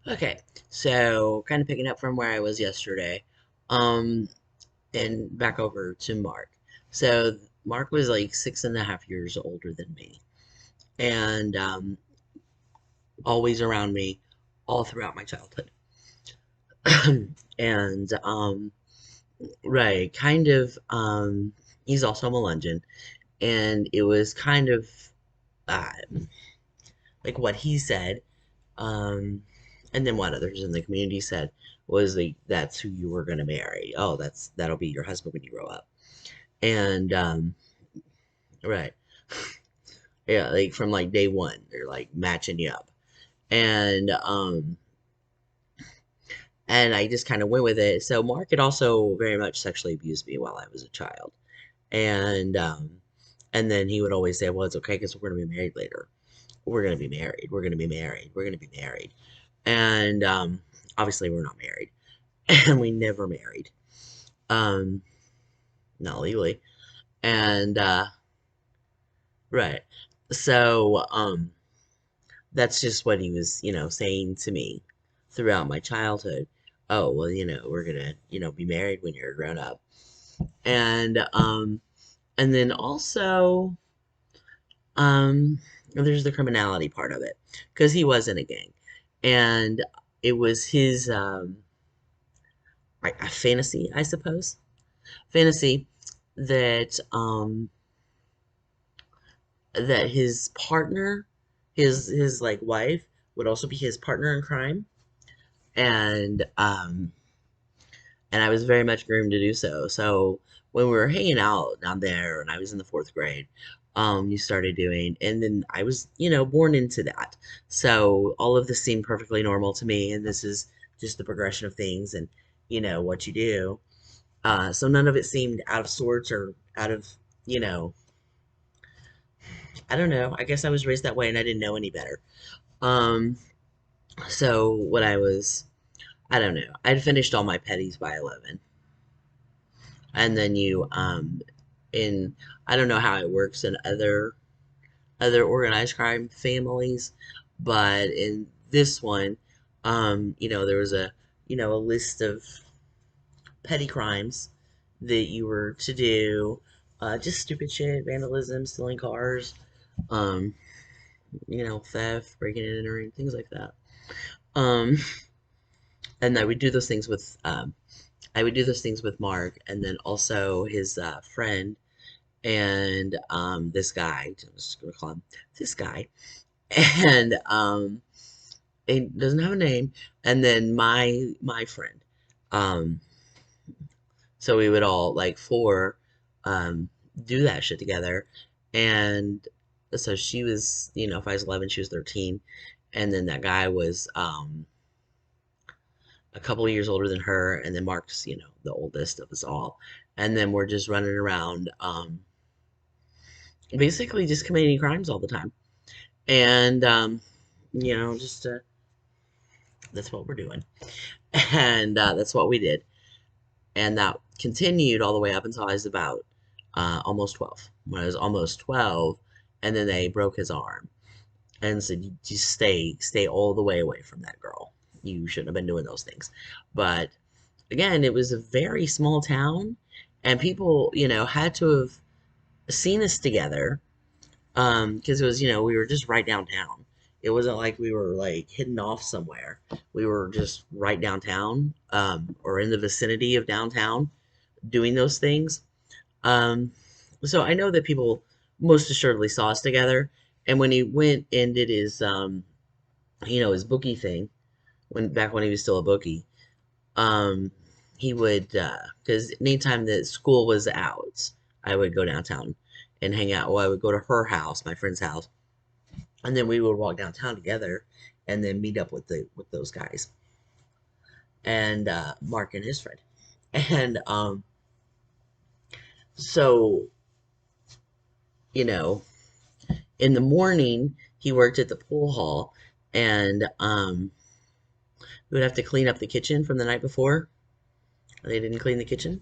Okay, so kind of picking up from where I was yesterday, um, and back over to Mark. So Mark was like 6.5 years older than me, and always around me all throughout my childhood. And right, kind of, he's also a Melungeon, and it was kind of uh, like what he said. And then what others in the community said was like, that's who you were going to marry. Oh, that'll be your husband when you grow up. And right, yeah, like from like day one, they're like matching you up. And and I just kind of went with it. So Mark had also very much sexually abused me while I was a child. And then he would always say, well, it's okay because we're going to be married later. We're going to be married. We're going to be married. We're going to be married. And obviously we're not married. And we never married. Um, not legally. And right. So that's just what he was, saying to me throughout my childhood. Oh, well, we're gonna, be married when you're grown up. And then also, there's the criminality part of it because he was in a gang, and it was his a fantasy, I suppose, fantasy that that his partner, his like wife, would also be his partner in crime, and I was very much groomed to do so. So when we were hanging out down there, and I was in the fourth grade, you started doing, and then I was, born into that. So all of this seemed perfectly normal to me, and this is just the progression of things, and what you do. So none of it seemed out of sorts or out of, you know, I don't know. I guess I was raised that way, and I didn't know any better. Um, so when I was, I don't know, I'd finished all my petties by 11, and then in I don't know how it works in other organized crime families, but in this one, there was a list of petty crimes that you were to do, just stupid shit, vandalism, stealing cars, um, theft, breaking and entering, things like that. Um, and I would do those things with Mark, and then also his friend, and this guy. I'm just gonna call him this guy, and he doesn't have a name, and then my friend. Um, so we would all like four um, do that shit together, and so she was, if I was 11, she was 13, and then that guy was a couple of years older than her, and then Mark's, the oldest of us all, and then we're just running around, basically just committing crimes all the time, and just that's what we're doing, and that's what we did, and that continued all the way up until I was about almost 12. When I was almost 12, and then they broke his arm and said, "You just stay all the way away from that girl. You shouldn't have been doing those things." But again, it was a very small town, and people, had to have seen us together, because it was, we were just right downtown. It wasn't like we were like hidden off somewhere. We were just right downtown, or in the vicinity of downtown, doing those things. Um, so I know that people most assuredly saw us together. And when he went and did his, his bookie thing, when he was still a bookie, um, he would, because anytime that school was out, I would go downtown and hang out. Well, I would go to her house, my friend's house, and then we would walk downtown together, and then meet up with those guys and Mark and his friend. And so you know, in the morning he worked at the pool hall, and we would have to clean up the kitchen from the night before. They didn't clean the kitchen,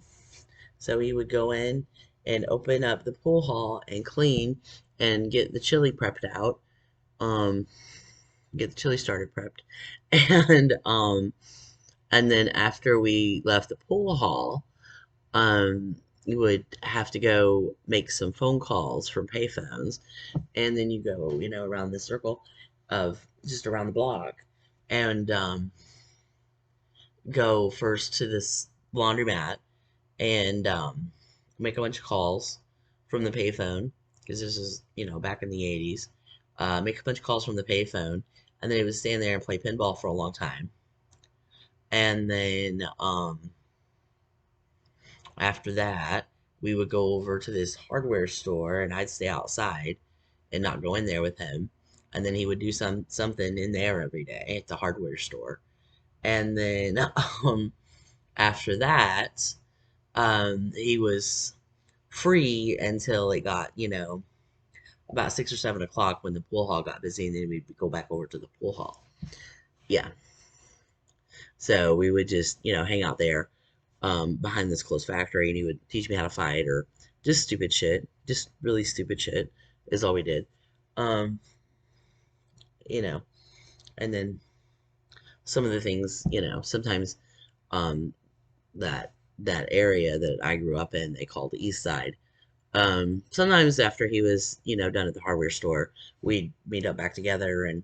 so he would go in and open up the pool hall and clean and get the chili prepped out. Um, get the chili starter prepped, and and then after we left the pool hall, you would have to go make some phone calls from payphones, and then you go, around the circle of just around the block, and go first to this laundromat and make a bunch of calls from the payphone because this is back in the 80s. Make a bunch of calls from the payphone, and then he would stand there and play pinball for a long time. And then after that, we would go over to this hardware store, and I'd stay outside and not go in there with him. And then he would do something in there every day at the hardware store. And then after that, he was free until it got, about 6 or 7 o'clock when the pool hall got busy, and then we'd go back over to the pool hall. Yeah. So we would just, hang out there behind this closed factory, and he would teach me how to fight or just stupid shit. Just really stupid shit is all we did. Um, you know, and then some of the things, sometimes um, that area that I grew up in, they call the East Side. Sometimes after he was, done at the hardware store, we'd meet up back together and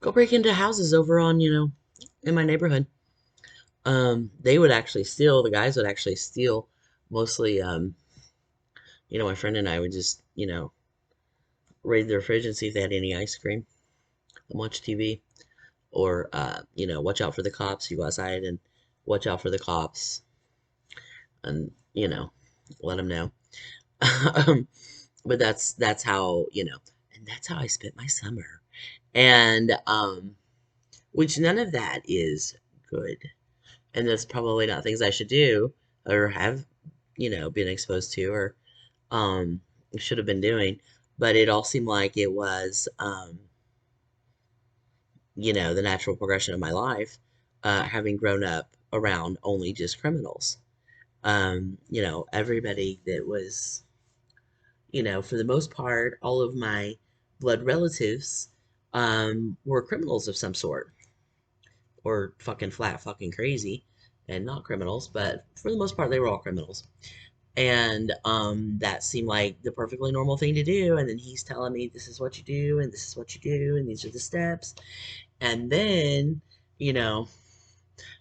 go break into houses over on, in my neighborhood. They would actually steal, the guys would actually steal mostly, my friend and I would just, raid their fridge and see if they had any ice cream and watch TV. Or, watch out for the cops. You go outside and watch out for the cops and, let them know. um, but that's how, and that's how I spent my summer. And, which none of that is good. And that's probably not things I should do or have, been exposed to or um should have been doing. But it all seemed like it was the natural progression of my life, having grown up around only just criminals. Everybody that was, for the most part, all of my blood relatives were criminals of some sort or fucking flat fucking crazy and not criminals, but for the most part, they were all criminals. And that seemed like the perfectly normal thing to do. And then he's telling me this is what you do, and this is what you do, and these are the steps. And then, you know,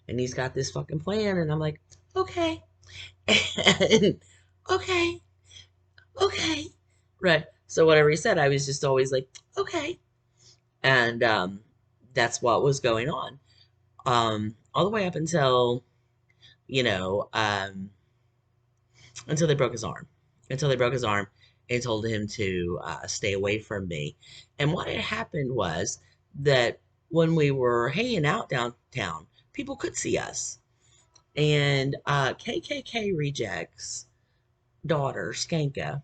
and he's got this fucking plan, and I'm like, okay, and okay, okay, right. So whatever he said, I was just always like, okay, and that's what was going on, all the way up until you know, until they broke his arm, until they broke his arm and told him to stay away from me. And what had happened was that when we were hanging out downtown, people could see us. And KKK Rejects daughter, Skanka,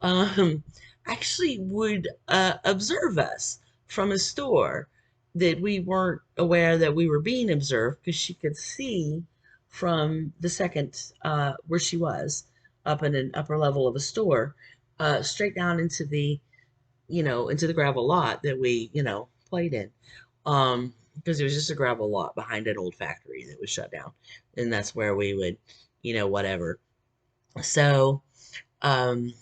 um, actually would observe us from a store that we weren't aware that we were being observed because she could see from the second where she was up in an upper level of a store straight down into the into the gravel lot that we played in because it was just a gravel lot behind an old factory that was shut down, and that's where we would whatever. So um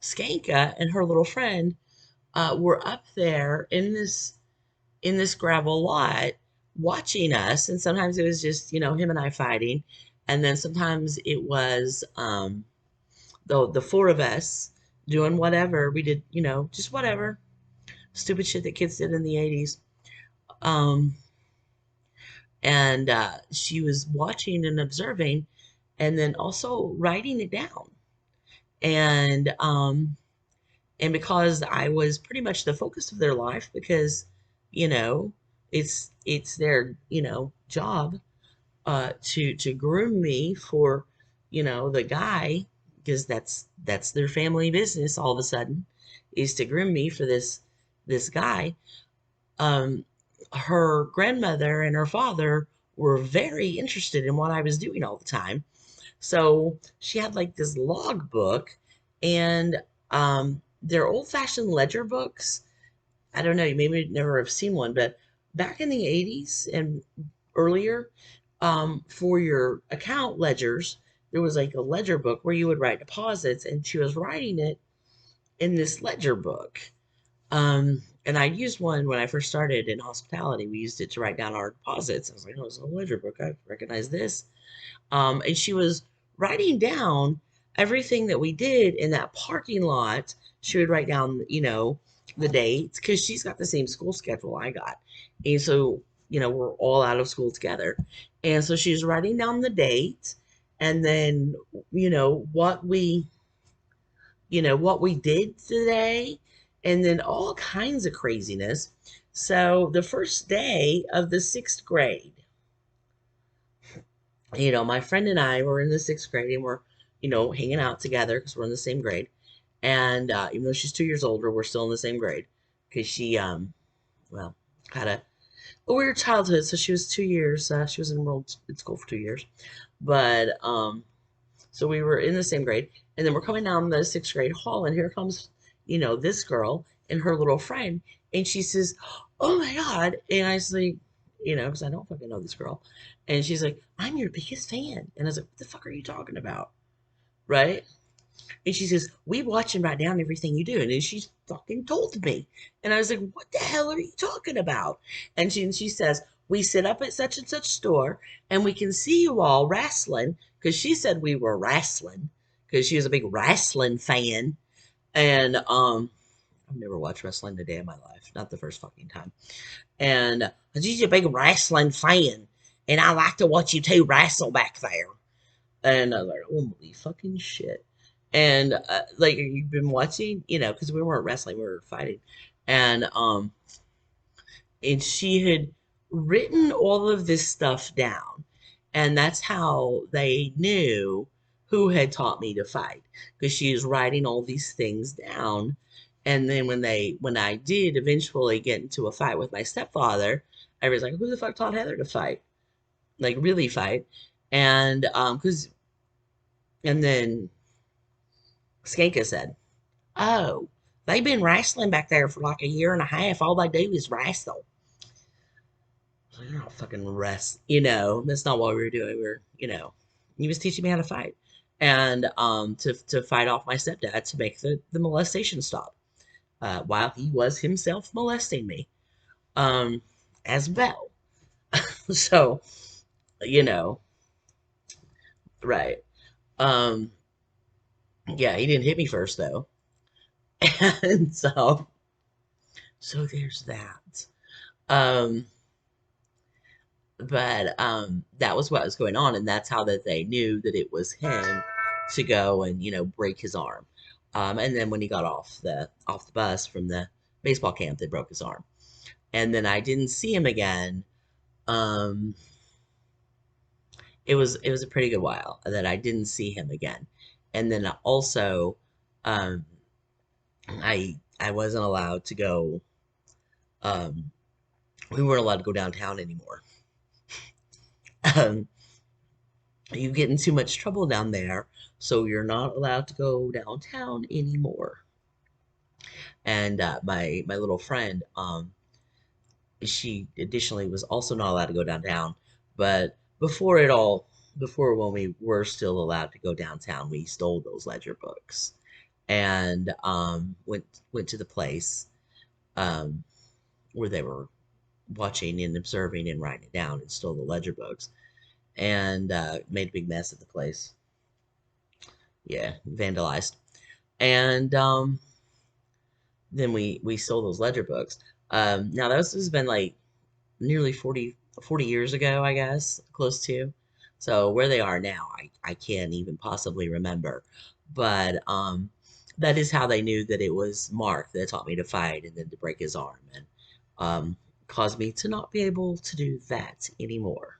Skanka and her little friend were up there in this gravel lot watching us, and sometimes it was just him and I fighting, and then sometimes it was the four of us doing whatever we did, just whatever stupid shit that kids did in the 80s. Um, and she was watching and observing, and then also writing it down, and because I was pretty much the focus of their life because, you know, it's their, job to groom me for, the guy because that's their family business all of a sudden is to groom me for this guy. Um Her grandmother and her father were very interested in what I was doing all the time. So she had like this log book, and they're old-fashioned ledger books. I don't know, you maybe never have seen one, but back in the 80s and earlier, for your account ledgers, there was like a ledger book where you would write deposits, and she was writing it in this ledger book. And I used one when I first started in hospitality. We used it to write down our deposits. I was like, oh, it's a ledger book. I recognize this. And she was writing down everything that we did in that parking lot. She would write down, the dates because she's got the same school schedule I got. And so, we're all out of school together. And so she's writing down the date and then, you know, what we, what we did today and then all kinds of craziness. So the first day of the sixth grade, my friend and I were in the sixth grade and we're, hanging out together because we're in the same grade. And even though she's 2 years older, we're still in the same grade because she, well, had a weird childhood. So she was 2 years, she was enrolled in school for 2 years. But, so we were in the same grade. And then we're coming down the sixth grade hall, and here comes, this girl and her little friend. And she says, oh my God. And I was like, because I don't fucking know this girl. And she's like, I'm your biggest fan. And I was like, what the fuck are you talking about? Right? And she says, we watch and write down everything you do. And then she fucking told me. And I was like, what the hell are you talking about? And she says, we sit up at such and such store and we can see you all wrestling because she said we were wrestling because she was a big wrestling fan. And I've never watched wrestling a day in my life, not the first fucking time. And she's a big wrestling fan. And I like to watch you two wrestle back there. And I was like, holy fucking shit. And like you've been watching, because we weren't wrestling, we were fighting. And she had written all of this stuff down. And that's how they knew who had taught me to fight. Because she was writing all these things down. And then when I did eventually get into a fight with my stepfather, I was like, who the fuck taught Heather to fight? Like really fight. And and then Skanka said, oh, they've been wrestling back there for like a year and a half. All they do is wrestle. I was like, I don't fucking rest. That's not what we were doing. He was teaching me how to fight. And to fight off my stepdad to make the molestation stop. While he was himself molesting me. Um, as well. So, you know, right. Um, yeah, he didn't hit me first though. And so there's that. Um, but that was what was going on, and that's how that they knew that it was him to go and break his arm. And then when he got off the bus from the baseball camp, they broke his arm. And then I didn't see him again. Um, it was a pretty good while that I didn't see him again. And then also, um, I wasn't allowed to go. Um, we weren't allowed to go downtown anymore. Um, you get in too much trouble down there, so you're not allowed to go downtown anymore. And my little friend, she additionally was also not allowed to go downtown. But before when we were still allowed to go downtown, we stole those ledger books and went to the place um, where they were watching and observing and writing it down and stole the ledger books and made a big mess at the place. Yeah, vandalized. And then we stole those ledger books. Now this has been like nearly 40 years ago, I guess, close to. So where they are now, I can't even possibly remember. But that is how they knew that it was Mark that taught me to fight and then to break his arm and caused me to not be able to do that anymore.